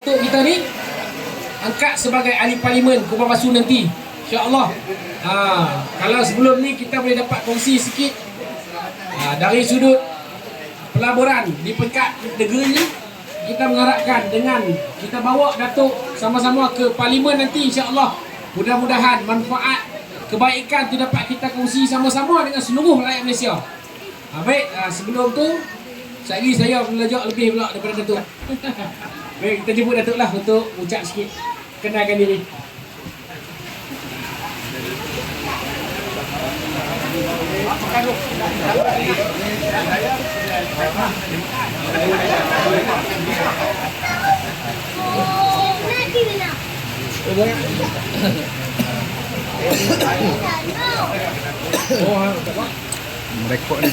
Untuk kita ni angkat sebagai ahli parlimen Kubah Bawaslu nanti, insya-Allah. Kalau sebelum ni kita boleh dapat kongsi sikit dari sudut pelaburan di peringkat negeri, kita mengharapkan dengan kita bawa Datuk sama-sama ke parlimen nanti, insya-Allah mudah-mudahan manfaat kebaikan tu dapat kita kongsi sama-sama dengan seluruh rakyat Malaysia. Baik, sebelum tu saya belajar lebih pula daripada Datuk. Baik, kita jemput Datuk lah untuk ucap sikit, kenalkan diri. Merekod ni.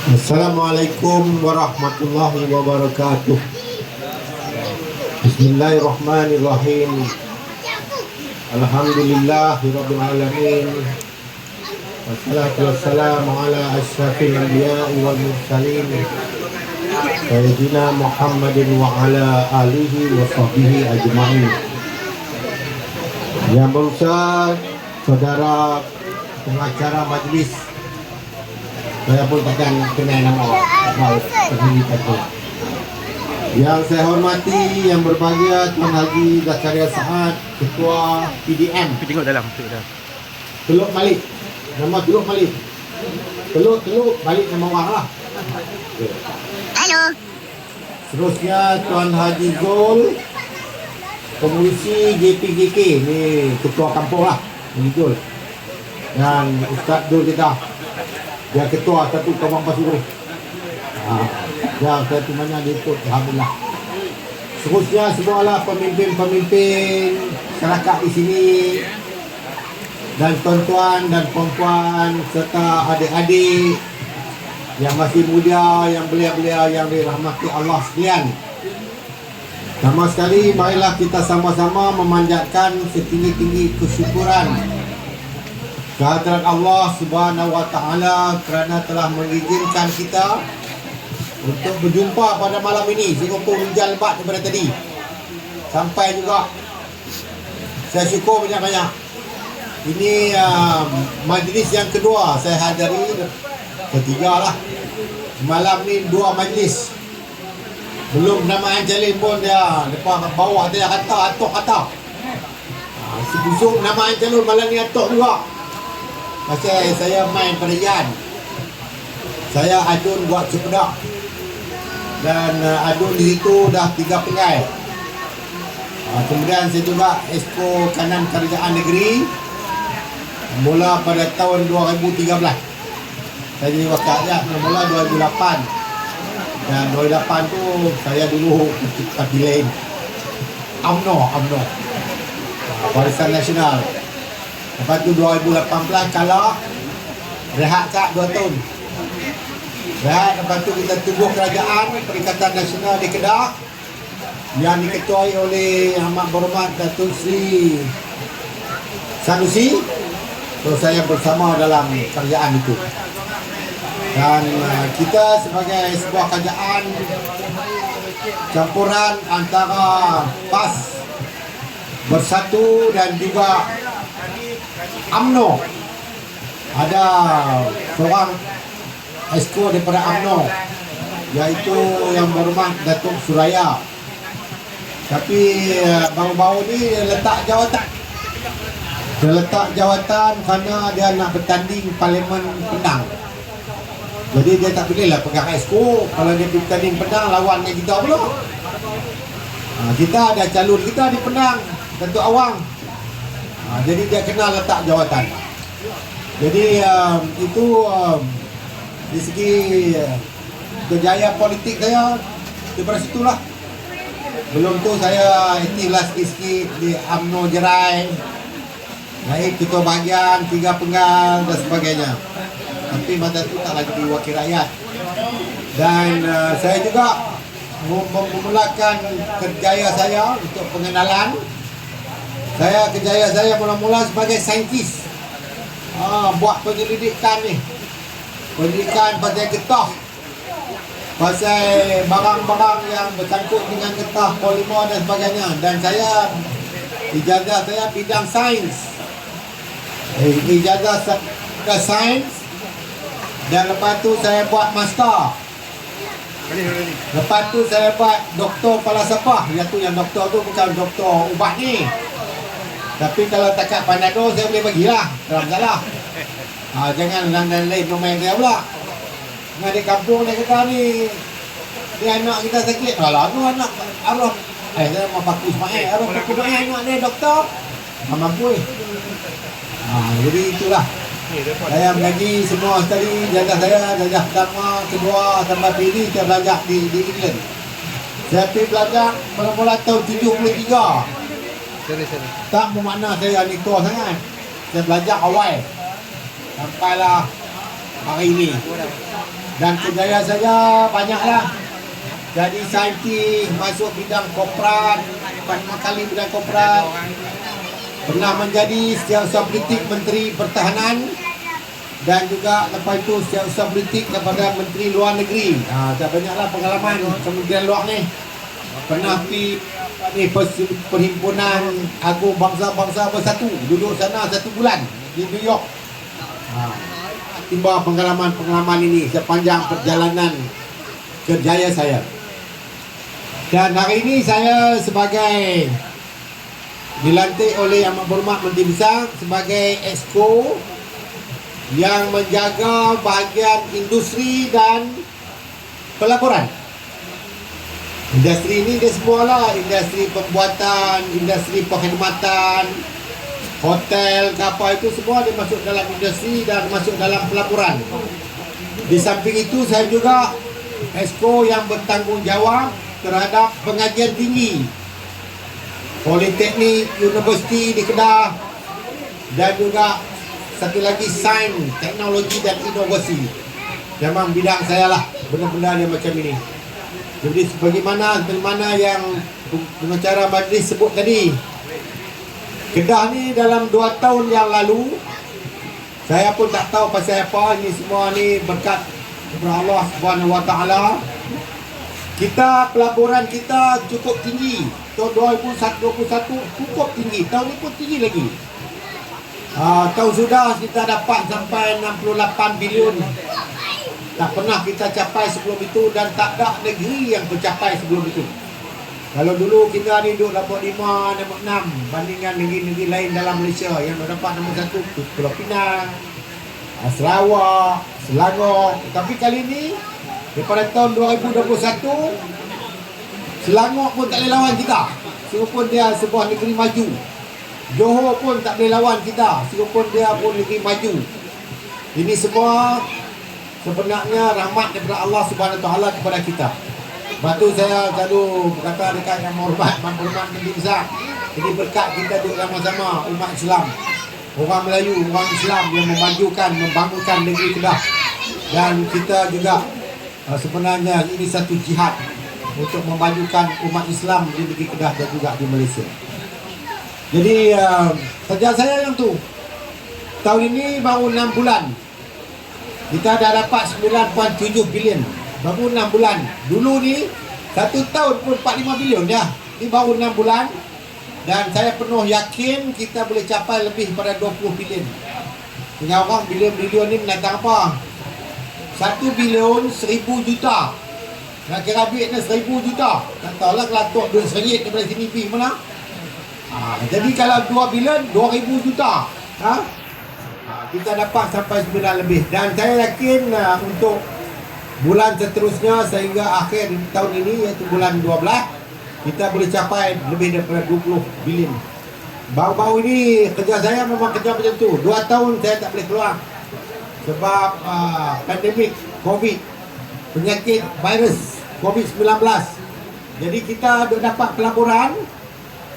Assalamualaikum warahmatullahi wabarakatuh. Bismillahirrahmanirrahim. Alhamdulillahirabbil alamin. Wassalatu wassalamu ala asyrafil anbiya'i wal mursalin Sayyidina Muhammadin wa ala alihi wa sahbihi ajma'in. Yang berusaha saudara pengacara majlis, saya pun takkan kenal nama yang saya hormati, yang berbahagia Tuan Haji Zakaria Saad, Ketua PDM. Tengok dalam, Teluk Malik. Nama Teluk Malik. Teluk Malik nama orang lah. Halo. Seterusnya Tuan Haji Zul, Pengurusi JPJK, ni Ketua Kampung lah, Zul. Dan Ustaz Zul kita, dia Ketua satu Kampung Pasir. Ya, saya temannya dia ikut, alhamdulillah. Seterusnya semualah pemimpin-pemimpin masyarakat di sini, dan tuan-tuan dan puan-puan serta adik-adik yang masih muda, yang belia-belia, yang dirahmati Allah sekalian. Pertama sekali, marilah kita sama-sama memanjatkan setinggi-tinggi kesyukuran kehadirat Allah Subhanahu wa taala kerana telah mengizinkan kita untuk berjumpa pada malam ini. Walaupun hujan lebat daripada tadi sampai juga, saya syukur banyak-banyak. Ini majlis yang kedua saya hadiri, ketiga lah. Malam ni 2 majlis. Belum nama Anjalin pun dia depan bawah dia atok kata. Sebusuk nama Anjalin malam ni atok juga. Pasal saya main perayaan, saya adun buat cepedak, dan adun di situ dah 3 penggai. Kemudian saya juga Exco Kanan Kerajaan Negeri mula pada tahun 2013. Saya jadi wakil rakyat mula 2008. Dan 2008 tu saya dulu parti lain, UMNO, Barisan Nasional. Lepas tu 2018 kalah, rehat kat 2 tahun. Rehat, lepas tu kita tubuh kerajaan Perikatan Nasional di Kedah yang diketuai oleh Amat Berhormat Datuk Seri Sanusi. So saya bersama dalam kerajaan itu. Dan kita sebagai sebuah kerajaan campuran antara PAS Bersatu dan juga UMNO. Ada seorang Exco daripada UMNO, iaitu yang berhormat Datuk Suraya. Tapi baru-baru ni dia letak jawatan kerana dia nak bertanding Parlimen Penang. Jadi dia tak boleh lah pegang Exco. Kalau dia bertanding Penang, lawannya kita pula. Kita ada calon kita di Penang, Datuk Awang. Jadi dia kena letak jawatan. Jadi itu di segi kejayaan politik saya daripada situlah. Belum tu saya aktiflah sikit di UMNO Jerai, naik ketua bahagian, 3 penggal dan sebagainya. Tapi masa itu tak lagi wakil rakyat. Dan saya juga memulakan kerjaya saya untuk pengenalan Saya kerjaya saya mula-mula sebagai saintis. Buat penyelidikan ni. Penyelidikan pasal getah. Pasal barang-barang yang bersangkut dengan getah, polimer dan sebagainya. Dan saya, ijazah saya bidang sains. Ijazah sains. Dan lepas tu saya buat master. Lepas tu saya buat doktor falsafah. Iaitu yang doktor tu bukan doktor ubat ni. Tapi kalau takat Panadol saya boleh bagilah. Tak masalah. Jangan dan lain domain saya pula. Dengan di kampung dia kata ni anak kita sakit. Alah tu anak arwah. Saya mau paku Ismail. Arwah paku Ismail anak ni doktor. Mampu ni. Jadi itulah. Saya mengaji semua sekali. Jajah saya, jajah pertama, kedua sampai pilih saya belajar di England. Saya pergi belajar mula-mula tahun 73. Tak bermakna saya ni tua sangat. Saya belajar awal sampailah hari ini. Dan kerjaya saya banyaklah. Jadi saintis, masuk bidang korporat, 4 kali bidang korporat. Pernah menjadi setiausaha politik Menteri Pertahanan. Dan juga lepas itu setiausaha politik kepada Menteri Luar Negeri. Saya banyaklah pengalaman kemudian luar ni. Pernah pergi Perhimpunan Agung Bangsa-Bangsa Bersatu. Duduk sana 1 bulan di New York. Timbang pengalaman-pengalaman ini sepanjang perjalanan kerjaya saya. Dan hari ini saya sebagai dilantik oleh Yang Berhormat Menteri Besar sebagai Exco yang menjaga bahagian industri dan pelaburan. Industri ini dia semualah, industri pembuatan, industri perkhidmatan, hotel, kapal itu semua dia masuk dalam industri dan masuk dalam pelaburan. Di samping itu saya juga Exco yang bertanggungjawab terhadap pengajian tinggi, Politeknik Universiti di Kedah, dan juga satu lagi Sains, Teknologi dan Inovasi. Memang bidang saya lah, benda-benda yang macam ini. Jadi sebagaimana yang pengacara majlis sebut tadi, Kedah ni dalam 2 tahun yang lalu, saya pun tak tahu pasal apa, ini semua ni berkat kepada Allah Subhanahu Wa Taala. Kita pelaburan kita cukup tinggi. Tahun 2021 cukup tinggi. Tahun ni pun tinggi lagi. Tahun sudah kita dapat sampai 68 bilion. Tak pernah kita capai sebelum itu dan tak ada negeri yang mencapai sebelum itu. Kalau dulu kita ni duduk nombor 5, nombor 6 bandingkan negeri-negeri lain dalam Malaysia yang dapat nombor 1 Pulau Pinang, Sarawak, Selangor. Tapi kali ni daripada tahun 2021 Selangor pun tak boleh lawan kita. Walaupun dia sebuah negeri maju. Johor pun tak boleh lawan kita. Walaupun dia pun negeri maju. Ini semua sebenarnya rahmat daripada Allah Subhanahu Wa Taala kepada kita. Lepas tu saya selalu berkata dekat Yang Berhormat Menteri Besar, ini berkat kita duduk sama-sama umat Islam, orang Melayu, orang Islam yang memajukan, membangunkan negeri Kedah. Dan kita juga sebenarnya ini satu jihad untuk memajukan umat Islam di negeri Kedah dan juga di Malaysia. Jadi kerja saya yang tu tahun ini baru 6 bulan kita dah dapat 9.7 bilion. Baru 6 bulan. Dulu ni 1 tahun pun 45 bilion dah. Ini baru 6 bulan. Dan saya penuh yakin kita boleh capai lebih pada 20 bilion. Dengan orang bilion-bilion ni mendatang apa? 1 bilion 1000 juta. Nak kira duit ni 1000 juta. Tak tahulah kelatuk duit serit daripada sini pergi mana. Jadi kalau 2 bilion 2000 juta. Kita dapat sampai 9 lebih. Dan saya yakin untuk bulan seterusnya sehingga akhir tahun ini, iaitu bulan 12, kita boleh capai lebih daripada 20 bilion. Baru-baru ini kerja saya memang kerja macam tu. 2 tahun saya tak boleh keluar sebab pandemik COVID, penyakit virus COVID-19. Jadi kita dapat pelaburan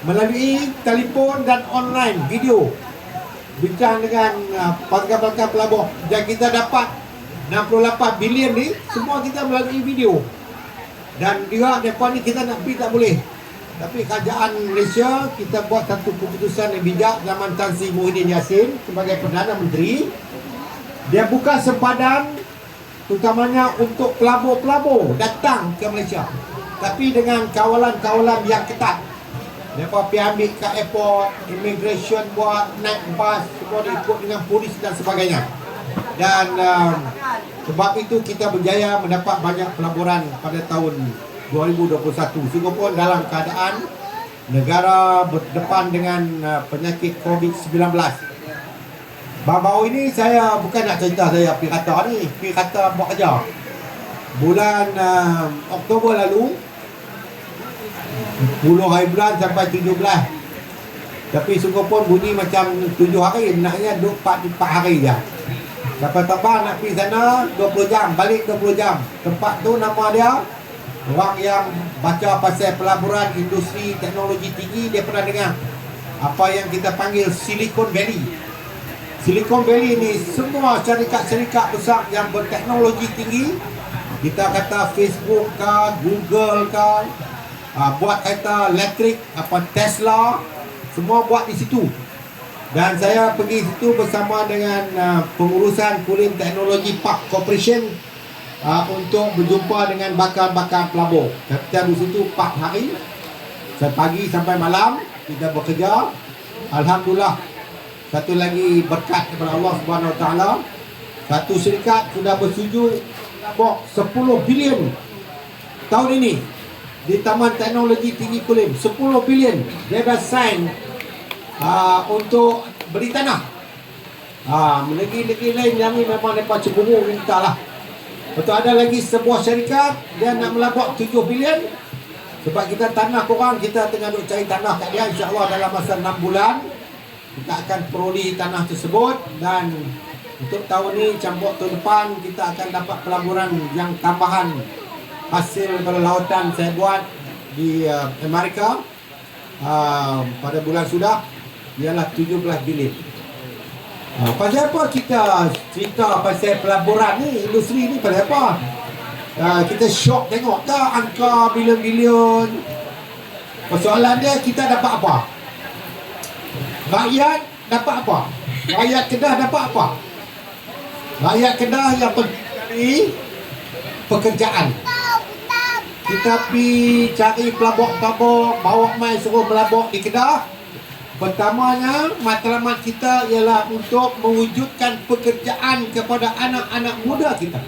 melalui telefon dan online video, bincang dengan pakar-pakar pelabur. Dan kita dapat 68 bilion ni semua kita melalui video. Dan juga depan ni kita nak pergi tak boleh. Tapi kerajaan Malaysia kita buat satu keputusan yang bijak zaman Tan Sri Muhyiddin Yassin sebagai Perdana Menteri. Dia buka sempadan terutamanya untuk pelabur-pelabur datang ke Malaysia, tapi dengan kawalan-kawalan yang ketat. Mereka pergi ambil ke airport, immigration buat naik bas, semua diikut dengan polis dan sebagainya. Dan sebab itu kita berjaya mendapat banyak pelaburan pada tahun 2021. Sungguh pun dalam keadaan negara berdepan dengan penyakit COVID-19. Baru-baru ini saya bukan nak cerita saya pergi kata ni, pergi kata buat kerja. Bulan Oktober lalu 10 hari bulan sampai 17. Tapi sungguh pun bunyi macam 7 hari, naknya 4 hari je. Dapat terbang nak pergi sana 20 jam, balik 20 jam. Tempat tu nama dia, orang yang baca pasal pelaburan industri teknologi tinggi dia pernah dengar apa yang kita panggil Silicon Valley. Silicon Valley ni semua syarikat-syarikat besar yang berteknologi tinggi, kita kata Facebook ke, Google ke, buat kereta elektrik, apa Tesla, semua buat di situ. Dan saya pergi situ bersama dengan pengurusan Kulin Technology Park Corporation untuk berjumpa dengan bakal-bakal pelabur. Kita di situ 4 hari, pagi sampai malam kita bekerja. Alhamdulillah, satu lagi berkat kepada Allah Subhanahu Wa Taala, satu syarikat sudah bersetuju buat 10 bilion tahun ini di Taman Teknologi Tinggi Kulim. 10 bilion dia dah sign untuk beli tanah. Negeri-negeri lain yang ni memang mereka cemburu minta lah. Betul, ada lagi sebuah syarikat dia nak melabak 7 bilion. Sebab kita tanah korang, kita tengah duk cari tanah kat dia. InsyaAllah dalam masa 6 bulan kita akan peroleh tanah tersebut. Dan untuk tahun ni, campur tahun depan, kita akan dapat pelaburan yang tambahan hasil daripada lautan saya buat di Amerika pada bulan sudah, ialah 17 bilion. Pasal apa kita cerita pasal pelaburan ni, industri ni, pasal apa? Kita syok tengok ke angka bilion-bilion. Persoalan dia, kita dapat apa? Rakyat dapat apa? Rakyat Kedah dapat apa? Rakyat Kedah yang penting pekerjaan. Kita pergi cari pelabur-pelabur, bawa mai suruh melabur di Kedah. Pertamanya, matlamat kita ialah untuk mewujudkan pekerjaan kepada anak-anak muda kita.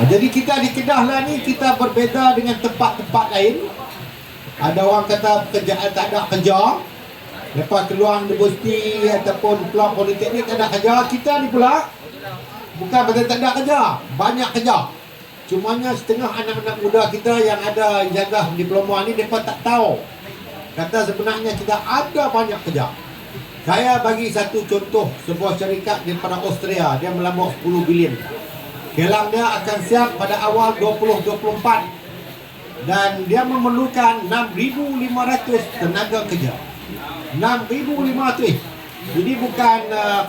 Jadi kita di Kedah lah ni, kita berbeza dengan tempat-tempat lain. Ada orang kata pekerjaan tak ada kerja. Lepas keluar universiti ataupun keluar politeknik tak ada kerja. Kita ni pula bukan betul tak ada kerja, banyak kerja. Cumanya setengah anak-anak muda kita yang ada ijazah diploma ni, mereka tak tahu. Kata sebenarnya kita ada banyak kerja. Saya bagi satu contoh, sebuah syarikat daripada Austria, dia melabur 10 bilion. Kilang dia akan siap pada awal 2024. Dan dia memerlukan 6,500 tenaga kerja. 6,500. Jadi bukan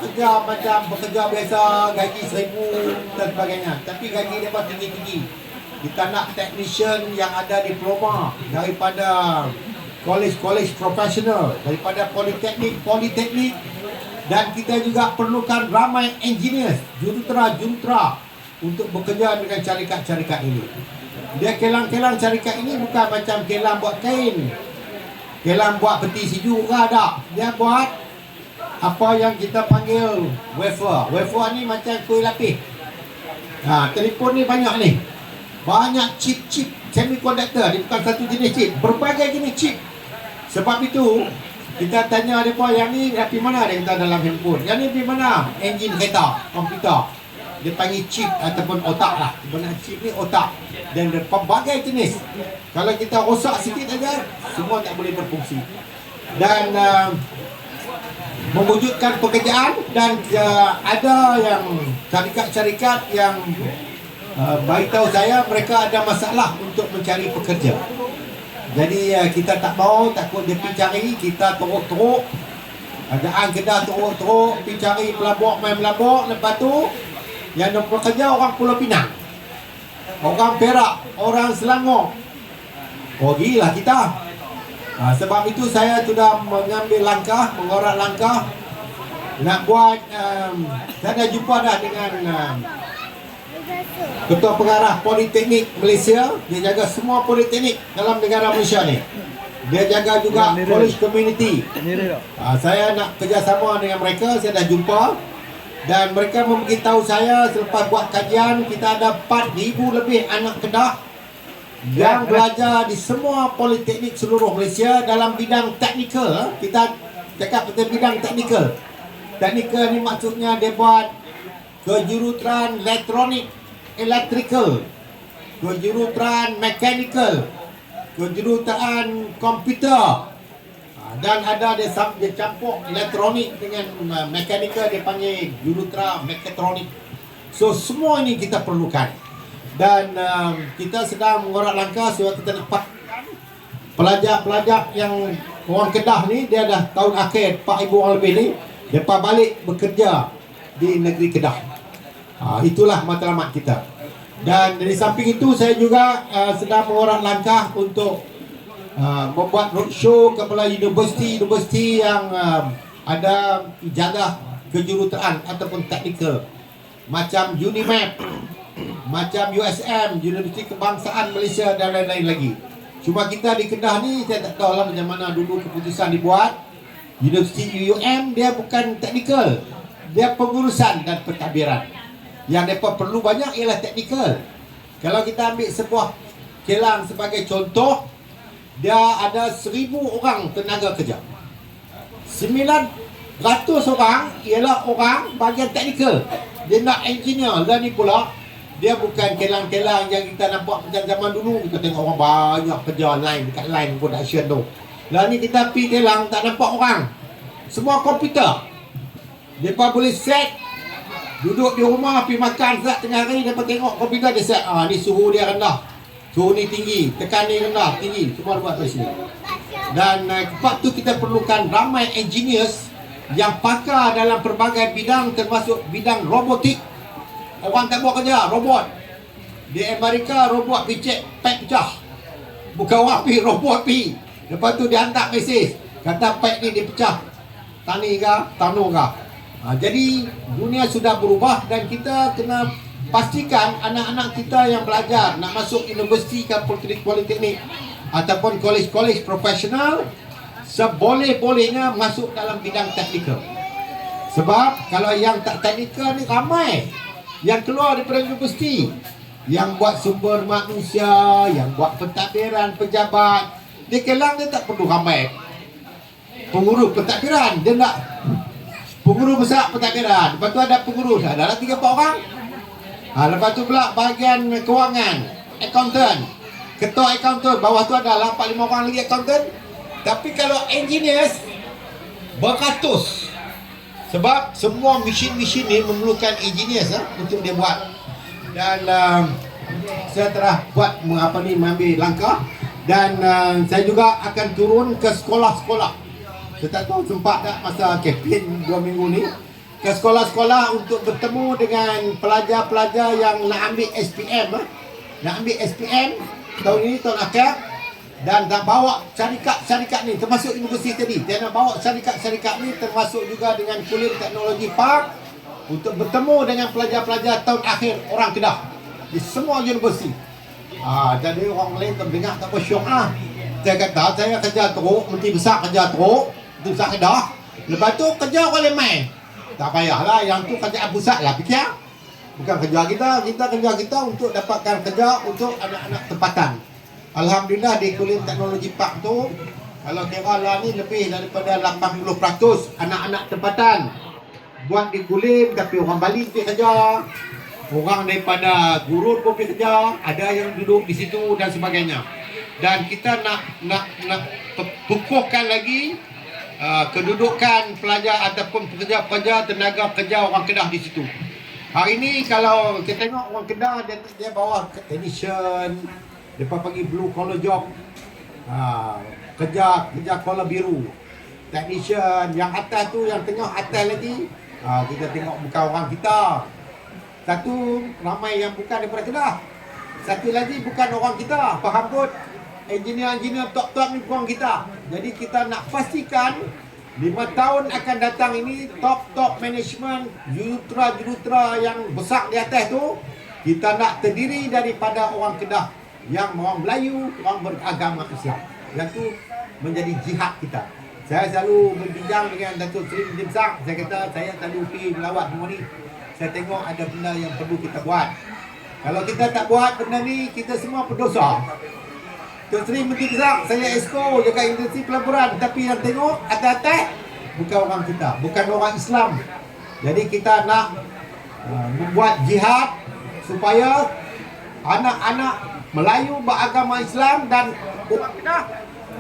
kerja macam pekerja biasa, gaji 1,000 dan sebagainya. Tapi gaji dia tinggi-tinggi. Kita nak technician yang ada diploma daripada college profesional, daripada politeknik. Dan kita juga perlukan ramai engineers, jurutera untuk bekerja dengan syarikat-syarikat ini. Dia kelang-kelang syarikat ini bukan macam kelang buat kain, kelang buat peti sejuk ke, ada. Dia buat apa yang kita panggil wafer. Wafer ni macam kuih lapis. Telefon ni banyak ni. Banyak chip semiconductor. Dia bukan satu jenis chip, berbagai jenis chip. Sebab itu kita tanya mereka, yang ni dari mana? Dia kata dalam handphone. Yang ni dari mana? Enjin kereta, komputer. Dia panggil chip ataupun otak lah. Sebenarnya chip ni otak. Dan berbagai jenis. Kalau kita rosak sikit aja, semua tak boleh berfungsi. Dan mewujudkan pekerjaan. Dan ada yang syarikat-syarikat yang beritahu saya mereka ada masalah untuk mencari pekerja. Jadi kita tak mau, takut dia pergi cari, kita teruk-teruk. Kerajaan Kedah teruk-teruk pergi cari pelabur, main pelabur. Lepas tu yang nak bekerja orang Pulau Pinang, orang Perak, orang Selangor. Rugilah kita. Sebab itu saya sudah mengambil langkah, mengorak langkah nak buat saya dah jumpa dah dengan Ketua Pengarah Politeknik Malaysia. Dia jaga semua politeknik dalam negara Malaysia ni. Dia jaga juga college community. Saya nak kerjasama dengan mereka. Saya dah jumpa dan mereka memberitahu saya selepas buat kajian kita ada 4,000 lebih anak Kedah yang belajar di semua politeknik seluruh Malaysia dalam bidang teknikal. Kita cakap tentang bidang teknikal. Teknikal ni maksudnya dia buat kejuruteraan elektronik, electrical, kejuruteraan mechanical, kejuruteraan komputer, dan ada dia campur elektronik dengan mechanical, dia panggil juruteraan mekatronik. So semua ini kita perlukan dan kita sedang mengorak langkah sebab kita dapat pelajar-pelajar yang orang Kedah ni, dia dah tahun akhir 4,000 orang lebih ni, mereka balik bekerja di negeri Kedah. Itulah matlamat kita. Dan dari samping itu saya juga sedang mengorak langkah untuk membuat roadshow kepada universiti-universiti yang ada ijazah kejuruteraan ataupun teknikal macam UNIMAP, macam USM, Universiti Kebangsaan Malaysia dan lain-lain lagi. Cuma kita di Kedah ni saya tak tahu lah macam mana dulu keputusan dibuat. Universiti UUM dia bukan teknikal, dia pengurusan dan pentadbiran. Yang mereka perlu banyak ialah teknikal. Kalau kita ambil sebuah kilang sebagai contoh, dia ada 1,000 orang tenaga kerja. 900 orang ialah orang bahagian teknikal. Dia nak engineer. Dan ni pula dia bukan kilang-kilang yang kita nampak macam zaman dulu. Kita tengok orang banyak kerja line dekat line production tu. Lah ni kita pergi kilang tak nampak orang. Semua komputer. Mereka boleh set, duduk di rumah pergi makan saat tengah hari, mereka tengok komputer dia set. Ni suhu dia rendah, suhu ni tinggi, tekan ni rendah, tinggi. Semua buat dari sini. Dan sebab tu kita perlukan ramai engineers yang pakar dalam pelbagai bidang termasuk bidang robotik. Orang tak buat kerja, robot. Di Amerika robot picit pack pecah. Bukan orang pergi, robot pergi. Lepas tu dia hantar mesej, kata pack ni dia pecah. Tani ke, tanu ke. Jadi dunia sudah berubah dan kita kena pastikan anak-anak kita yang belajar nak masuk universiti ke politeknik ataupun kolej-kolej profesional seboleh-bolehnya masuk dalam bidang teknikal. Sebab kalau yang tak teknikal ni ramai yang keluar daripada universiti, yang buat sumber manusia, yang buat pentadbiran, pejabat. Dia kelang dia tak perlu ramai pengurus pentadbiran, dia nak pengurus besar pentadbiran. Lepas tu ada pengurus, adalah 3-4 orang. Lepas tu pula bahagian kewangan, accountant, ketua accountant, bawah tu adalah 4-5 orang lagi accountant. Tapi kalau engineers beratus. Sebab semua mesin-mesin ni memerlukan engineers untuk dia buat. Dan saya telah buat mengambil langkah. Dan saya juga akan turun ke sekolah-sekolah. Saya tak tahu sempat tak masa kempen 2 minggu ni, ke sekolah-sekolah untuk bertemu dengan pelajar-pelajar yang nak ambil SPM. Nak ambil SPM tahun ini, tahun akhir. Dan nak bawa syarikat ni, termasuk universiti tadi. Dia nak bawa syarikat ni termasuk juga dengan Kulim Teknologi Park untuk bertemu dengan pelajar-pelajar tahun akhir orang Kedah di semua universiti. Jadi orang lain terdengar tak bersyok Saya kata saya kerja teruk, Menteri Besar kerja teruk, Menteri Besar Kedah. Lepas tu kerja orang lain main. Tak payahlah, yang tu kerjaan pusat lah fikir. Bukan kerja kita kerja kita untuk dapatkan kerja untuk anak-anak tempatan. Alhamdulillah di Kulim Teknologi Park tu, kalau kira lah ni lebih daripada 80% anak-anak tempatan buat di Kulim, tapi orang Bali pergi kerja, orang daripada Gurun pun pergi kerja, ada yang duduk di situ dan sebagainya. Dan kita nak kukuhkan lagi kedudukan pelajar ataupun pekerja-pekerja, tenaga kerja orang Kedah di situ. Hari ni kalau kita tengok orang Kedah, dia bawa technician, mereka pergi blue collar job, kerja collar biru, technician. Yang atas tu, yang tengah atas lagi, kita tengok bukan orang kita. Satu ramai yang bukan daripada Kedah, satu lagi bukan orang kita, faham kot. engineer-engineer top-top ni kawan kita. Jadi kita nak pastikan 5 tahun akan datang ini top management juruterا yang besar di atas tu kita nak terdiri daripada orang Kedah yang orang Melayu, orang beragama Islam. Yang tu menjadi jihad kita. Saya selalu berbincang dengan Datuk Seri Dim Sak. Saya kata saya selalu pergi melawat semua ni. Saya tengok ada benda yang perlu kita buat. Kalau kita tak buat benda ni, kita semua berdosa. Datuk Seri Menteri Dim Sak, saya exco dekat industri pelaburan. Tapi yang tengok atas-atas bukan orang kita, bukan orang Islam. Jadi kita nak membuat jihad supaya anak-anak Melayu beragama Islam dan orang Kedah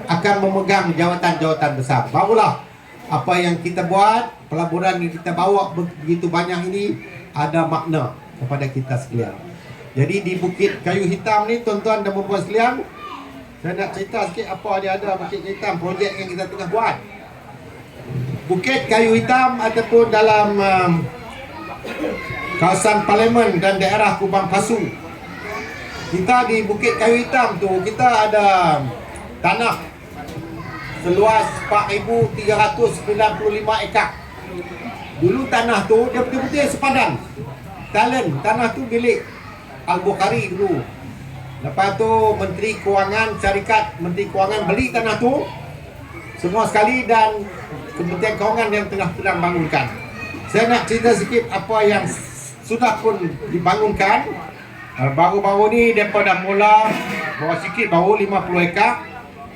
akan memegang jawatan-jawatan besar. Barulah apa yang kita buat, pelaburan yang kita bawa begitu banyak ini ada makna kepada kita sekalian. Jadi di Bukit Kayu Hitam ni, tuan-tuan dan puan-puan sekalian, saya nak cerita sikit apa dia ada Bukit Kayu Hitam, projek yang kita tengah buat. Bukit Kayu Hitam ataupun dalam kawasan Parlimen dan daerah Kubang Pasu. Kita di Bukit Kayu Hitam tu, kita ada tanah seluas 4,395 ekar. Dulu tanah tu dia betul-betul sepadan. Tanah tu milik Al-Bukhari dulu. Lepas tu Menteri Kewangan, syarikat Menteri Kewangan beli tanah tu semua sekali dan Kementerian Kewangan yang tengah sedang bangunkan. Saya nak cerita sikit apa yang sudah pun dibangunkan. Baru-baru ni mereka dah mula bawa sikit baru 50 ekar.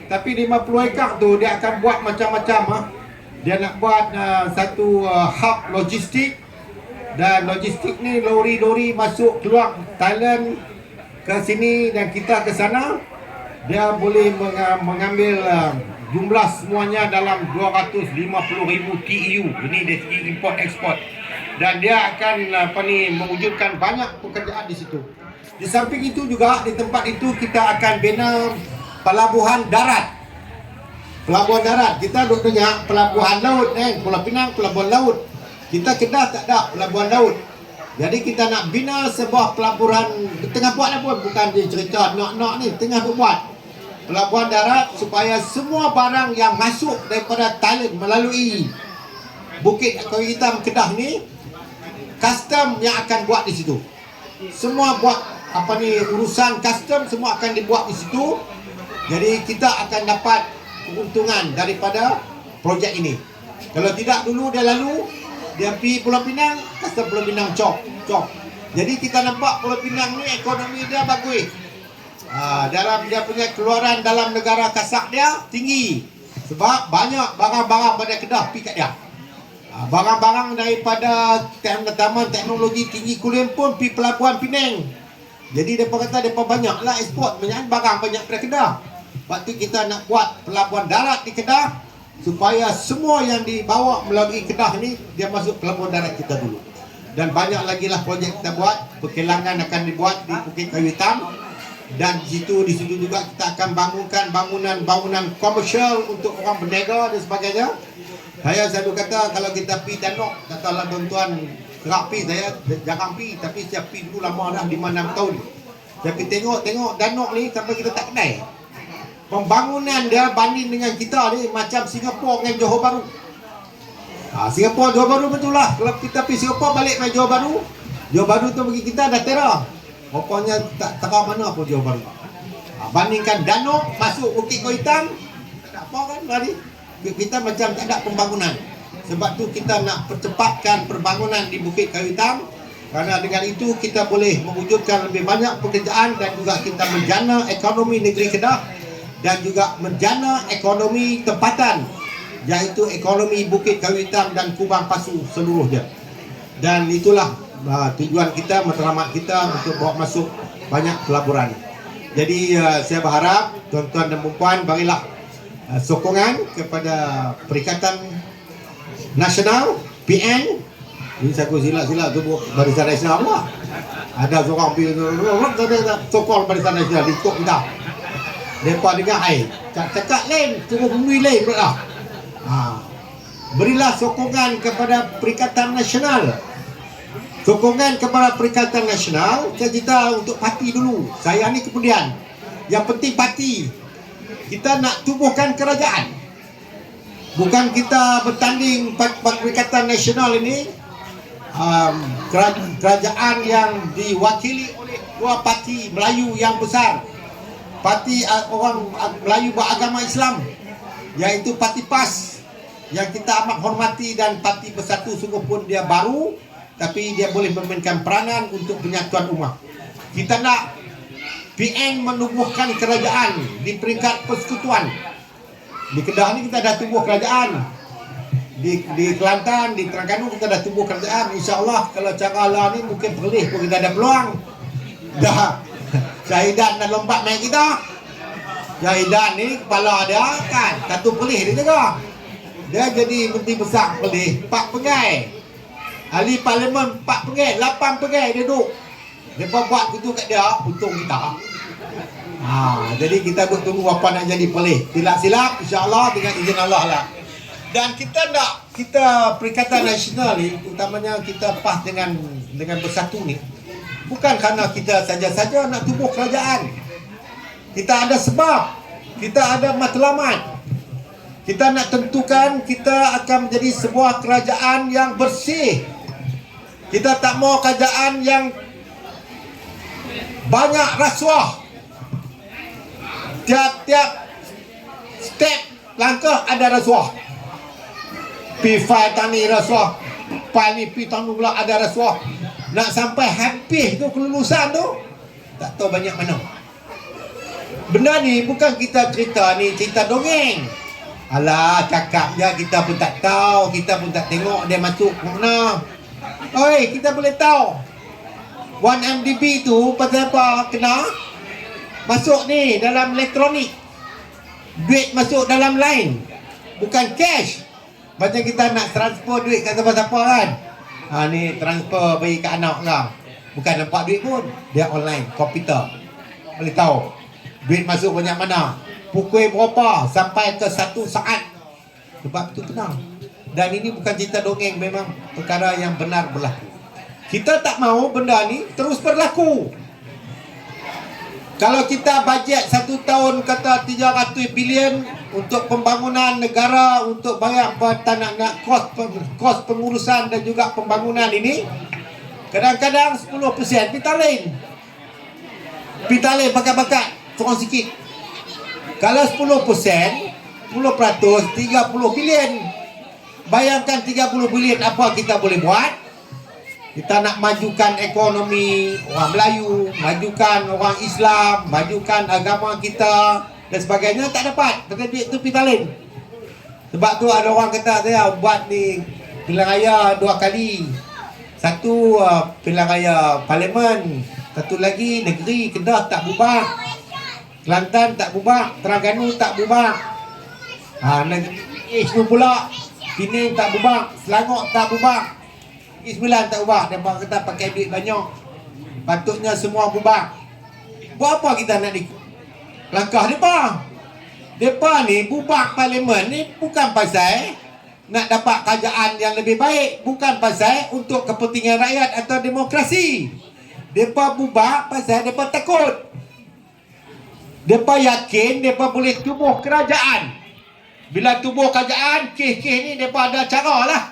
Tapi 50 ekar tu dia akan buat macam-macam. Dia nak buat satu hub logistik. Dan logistik ni lori-lori masuk keluar Thailand ke sini dan kita ke sana. Dia boleh mengambil jumlah semuanya dalam 250,000 TEU. Ini dari segi import ekspor. Dan dia akan mewujudkan banyak pekerjaan di situ. Di samping itu juga di tempat itu kita akan bina pelabuhan darat. Pelabuhan darat, kita duk dengar pelabuhan laut Pulau Pinang, pelabuhan laut. Kita Kedah tak ada pelabuhan laut. Jadi kita nak bina sebuah pelabuhan, tengah buat dah pun, bukan dia cerita nak ni, tengah buat pelabuhan darat supaya semua barang yang masuk daripada Thailand melalui Bukit Kayu Hitam Kedah ni, custom yang akan buat di situ. Semua buat urusan custom semua akan dibuat di situ. Jadi kita akan dapat keuntungan daripada projek ini. Kalau tidak dulu dia pergi Pulau Pinang, custom Pulau Pinang cop. Jadi kita nampak Pulau Pinang ni ekonomi dia bagus. Dalam dia punya keluaran dalam negara kasak dia tinggi. Sebab banyak barang-barang pada Kedah pergi kat dia. Barang-barang daripada taman teknologi tinggi Kulim pun pergi pelabuhan Penang. Jadi mereka kata mereka banyaklah ekspor, banyak barang banyak pada Kedah. Lepas tu kita nak buat pelabuhan darat di Kedah supaya semua yang dibawa melalui Kedah ni dia masuk pelabuhan darat kita dulu. Dan banyak lagi lah projek kita buat. Perkilangan akan dibuat di Bukit Kayu Hitam. Dan di situ juga kita akan bangunkan bangunan komersial untuk orang berniaga dan sebagainya. Saya selalu kata kalau kita pergi Danok, katalah tuan-tuan kerap pergi, saya jarang pergi, tapi saya pergi dulu lama dah 5-6 tahun. Saya pergi tengok Danok ni sampai kita tak kenal. Pembangunan dia banding dengan kita ni macam Singapura dengan Johor Bahru. Singapura, Johor Bahru betul lah. Kalau kita pergi Singapura balik main Johor Bahru tu bagi kita dah terah. Rupanya tak tahu mana pun Johor Bahru. Bandingkan Danok masuk Bukit Kayu Hitam, tak apa kan tadi. Kita macam tak ada pembangunan. Sebab tu kita nak percepatkan pembangunan di Bukit Kayu Hitam. Kerana dengan itu kita boleh mewujudkan lebih banyak pekerjaan dan juga kita menjana ekonomi negeri Kedah dan juga menjana ekonomi tempatan, iaitu ekonomi Bukit Kayu Hitam dan Kubang Pasu seluruhnya. Dan itulah tujuan kita, matlamat kita untuk bawa masuk banyak pelaburan. Jadi saya berharap tuan-tuan dan puan berilah sokongan kepada Perikatan Nasional PN. Ini saya silap tu Barisan Nasional lah. Ada seorang sokong Barisan Nasional ikut kita. Mereka dengar cakap lain, suruh bumi lain pula. Berilah sokongan kepada Perikatan Nasional. Sokongan kepada Perikatan Nasional, saya cerita untuk parti dulu. Saya ni kemudian. Yang penting parti. kita nak tubuhkan kerajaan. Bukan kita bertanding Perikatan Nasional ini, kerajaan yang diwakili oleh dua parti Melayu yang besar. Parti orang Melayu beragama Islam, iaitu Parti PAS, yang kita amat hormati, dan Parti Bersatu sungguh pun dia baru, tapi dia boleh memainkan peranan untuk penyatuan umat. Kita nak PN menubuhkan kerajaan di peringkat persekutuan. Di Kedah ni kita dah tubuh kerajaan. Di Kelantan, di Terengganu kita dah tubuh kerajaan. InsyaAllah kalau cara lah ni mungkin Perlis pun kita ada peluang. Dah Syahidan dan lompat main kita. Syahidan ni kepala dia kan satu Perlis dia juga. Dia jadi Menteri Besar Perlis, 4 pegai. Ahli Parlimen 4 pegai, 8 pegai dia duduk. Mereka buat begitu kat dia, untung kita. Jadi kita duk tunggu apa nak jadi Perlis. Silap-silap insya-Allah dengan izin Allah lah. Dan kita Perikatan Nasional ni, utamanya kita PAS dengan Bersatu ni, bukan kerana kita saja-saja nak tubuh kerajaan. Kita ada sebab, kita ada matlamat. Kita nak tentukan kita akan menjadi sebuah kerajaan yang bersih. Kita tak mau kerajaan yang banyak rasuah. Tiap-tiap step langkah ada rasuah. P5 tani rasuah, Pani P tanu pula ada rasuah. Nak sampai habis tu kelulusan tu, tak tahu banyak mana. Benda ni bukan kita cerita ni, cerita dongeng. Alah, cakap je kita pun tak tahu, kita pun tak tengok dia masuk mana. Oi, kita boleh tahu 1MDB tu pasal apa? Kena masuk ni dalam elektronik. Duit masuk dalam line, bukan cash. Macam kita nak transfer duit kat siapa-siapa kan. Ni transfer bagi kat anak orang, bukan nampak duit pun, dia online, komputer. Boleh tahu duit masuk banyak mana, pukul berapa, sampai ke 1 saat. Sebab tu tenang. Dan ini bukan cerita dongeng, memang perkara yang benar berlaku. Kita tak mahu benda ni terus berlaku. Kalau kita bajet 1 tahun kata 300 bilion untuk pembangunan negara, untuk bayar kos pengurusan dan juga pembangunan ini, kadang-kadang 10% pitalin bakat-bakat turun sikit. Kalau 10%, 30 bilion. Bayangkan 30 bilion apa kita boleh buat. Kita nak majukan ekonomi orang Melayu, majukan orang Islam, majukan agama kita dan sebagainya, tak dapat. Pasal duit tu pitalin. Sebab tu ada orang kata saya buat ni pilihan raya 2 kali. Satu pilihan raya parlimen, satu lagi negeri. Kedah tak bubar, Kelantan tak bubar, Terengganu tak bubar. Negeri semua pula, Pening tak bubar, Selangor tak bubar. Sembilan tak ubah. Mereka kata pakai duit banyak, patutnya semua ubah. Buat apa kita nak langkah mereka? Mereka ni bubar parlimen ni bukan pasal nak dapat kerajaan yang lebih baik, bukan pasal untuk kepentingan rakyat atau demokrasi. Mereka bubar pasal mereka takut. Mereka yakin mereka boleh tubuh kerajaan. Bila tubuh kerajaan, kes-kes ni mereka ada cara lah.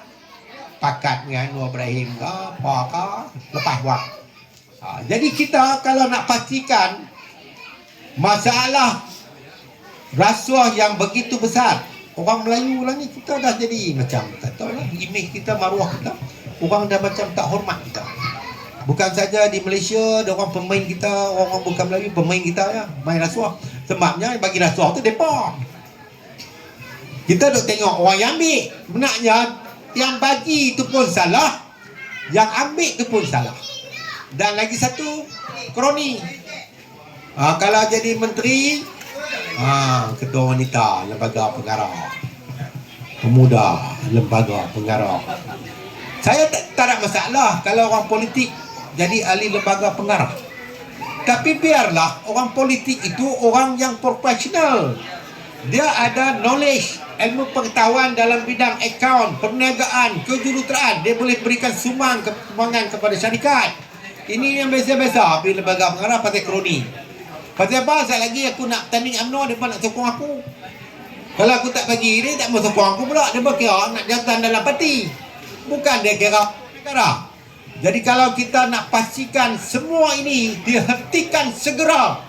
Pakat dengan Anwar Ibrahim ke apa lepas buat. Jadi kita kalau nak pastikan masalah rasuah yang begitu besar, orang Melayu lah ni kita dah jadi macam tak tahu lah, imej kita, maruah kita, orang dah macam tak hormat kita. Bukan saja di Malaysia, ada orang pemain kita, orang bukan Melayu pemain kita ya, main rasuah. Sebabnya bagi rasuah tu depa. Kita duk tengok orang yang ambil, benarnya yang bagi itu pun salah, yang ambil itu pun salah. Dan lagi satu, kroni. Kalau jadi menteri, ketua wanita lembaga pengarah, pemuda lembaga pengarah. Saya tak ada masalah kalau orang politik jadi ahli lembaga pengarah. Tapi biarlah orang politik itu orang yang profesional. Dia ada knowledge, ilmu pengetahuan dalam bidang akaun, perniagaan, kejuruteraan. Dia boleh berikan sumbangan kepada syarikat. Ini yang biasa-biasa. Tapi lembaga pengarah pakai kroni. Pasal apa? Sekejap lagi aku nak tanding UMNO, dia nak sokong aku. Kalau aku tak bagi dia, tak mau sokong aku pula. Dia berkira nak jawatan dalam parti. Bukan dia kira negara. Jadi kalau kita nak pastikan semua ini dihentikan segera.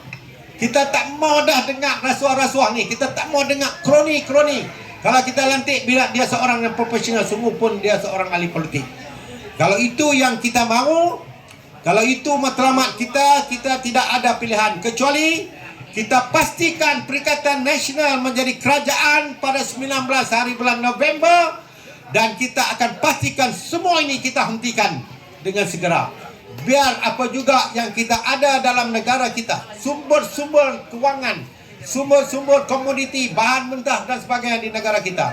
Kita tak mau dah dengar rasuah-rasuah ni. Kita tak mau dengar kroni-kroni. Kalau kita lantik bila dia seorang yang profesional, sungguh pun dia seorang ahli politik. Kalau itu yang kita mahu, kalau itu matlamat kita, kita tidak ada pilihan kecuali kita pastikan Perikatan Nasional menjadi kerajaan pada 19 hari bulan November, dan kita akan pastikan semua ini kita hentikan dengan segera. Biar apa juga yang kita ada dalam negara kita, sumber-sumber kewangan, sumber-sumber komoditi, bahan mentah dan sebagainya di negara kita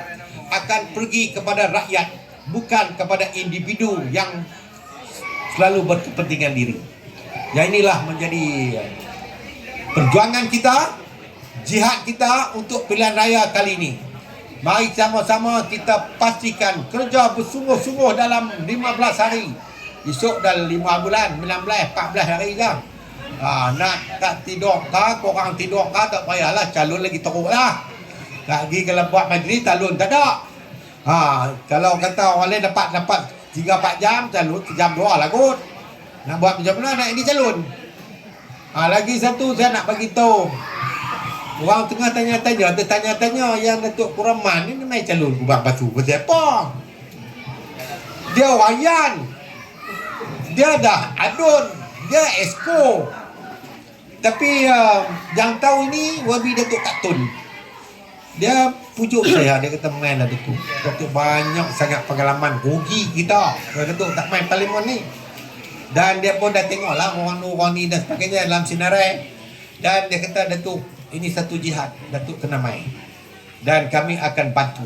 akan pergi kepada rakyat, bukan kepada individu yang selalu berkepentingan diri. Ya, inilah menjadi perjuangan kita, jihad kita untuk pilihan raya kali ini. Mari sama-sama kita pastikan kerja bersungguh-sungguh dalam 15 hari. Esok dah 5 bulan, 19, 14 hari dah. Nak tak tidur kah, korang tidur kah, tak payahlah, calon lagi teruk lah. Lagi kalau buat majlis, calon tak ada. Kalau kata orang lain dapat 3-4 jam, calon jam 2 lah kot. Nak buat macam mana nak ini calon? Lagi satu saya nak bagi tahu. Orang tengah tanya-tanya yang Datuk Kuraman ni main calon Kubang Batu. Pasal apa? Dia wayan. Dia dah adun. Dia esko. Tapi yang tahu ini Wabi Datuk Katun. Dia pujuk saya, dia kata main lah Datuk. Datuk banyak sangat pengalaman, rugi kita kalau Datuk tak main parlimen ni. Dan dia pun dah tengok lah orang ni dan sebagainya dalam sinarai. Dan dia kata Datuk, ini satu jihad, Datuk kena main. Dan kami akan bantu.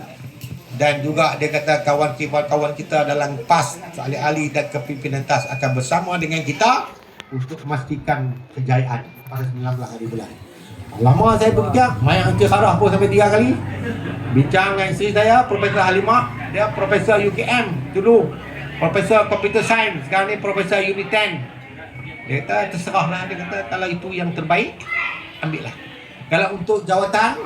Dan juga dia kata kawan-kawan kita dalam PAS, ahli-ahli dan kepimpinan TAS akan bersama dengan kita untuk memastikan kejayaan pada 19 hari bulan. Lama saya berbincang, main Angka Sarah pun sampai 3 kali. Bincang dengan isteri saya, Profesor Halimah. Dia Profesor UKM dulu, Profesor Computer Science, sekarang ni Profesor Unit 10. Dia kata terserahlah, dia kata kalau itu yang terbaik, ambillah. Kalau untuk jawatan,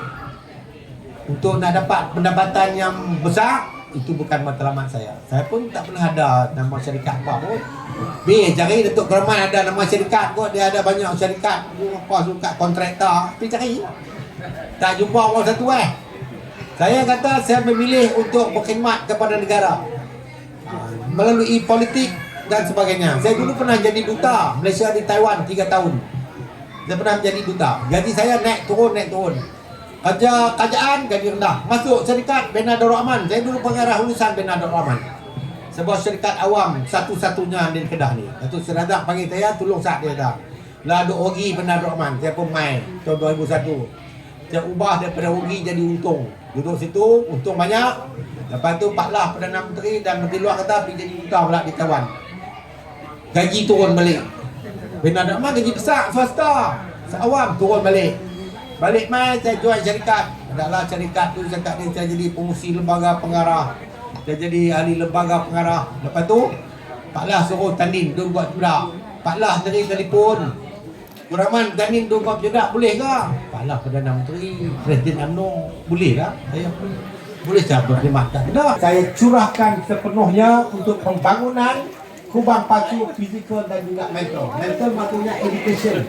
untuk nak dapat pendapatan yang besar, itu bukan matlamat saya. Saya pun tak pernah ada nama syarikat apa pun. Cari Datuk Kuraman ada nama syarikat kot. Dia ada banyak syarikat, apa suka kontraktor. Pergi cari. Tak jumpa orang satu Saya kata saya memilih untuk berkhidmat kepada negara melalui politik dan sebagainya. Saya dulu pernah jadi duta Malaysia di Taiwan 3 tahun. Saya pernah menjadi duta. Gaji saya naik turun. Kerjaan gaji rendah. Masuk syarikat Bernardo Rahman. Saya dulu pengarah urusan Bernardo Rahman, sebuah syarikat awam satu-satunya di Kedah ni. Datuk Seri Razak panggil saya, tolong saat dia dah. Lah Duk Ogi Bernardo Rahman. Saya pun main tahun 2001. Saya ubah daripada rugi jadi untung. Duduk situ, untung banyak. Lepas tu Paklah Perdana Menteri dan Menteri Luar kata pergi jadi duta pula di Taiwan. Gaji turun balik. Bernardo Rahman gaji besar, swasta. Seawam turun balik. Balik main, saya join syarikat. Adalah syarikat tu, syarikat ni saya jadi pengurusi lembaga pengarah. Saya jadi ahli lembaga pengarah. Lepas tu Paklah suruh tanding, dia buat budak. Paklah sendiri telefon, Kuraman tanding dia buat budak, boleh ke? Paklah Perdana Menteri, Presiden UMNO, boleh lah. Saya pun boleh saya berkhidmat. Saya curahkan sepenuhnya untuk pembangunan Kubang Pacu fizikal dan juga mental. Mental maksudnya education,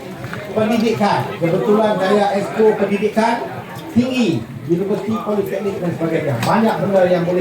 pendidikan. Kebetulan saya esko pendidikan tinggi, Universiti Politeknik dan sebagainya. Banyak benda yang boleh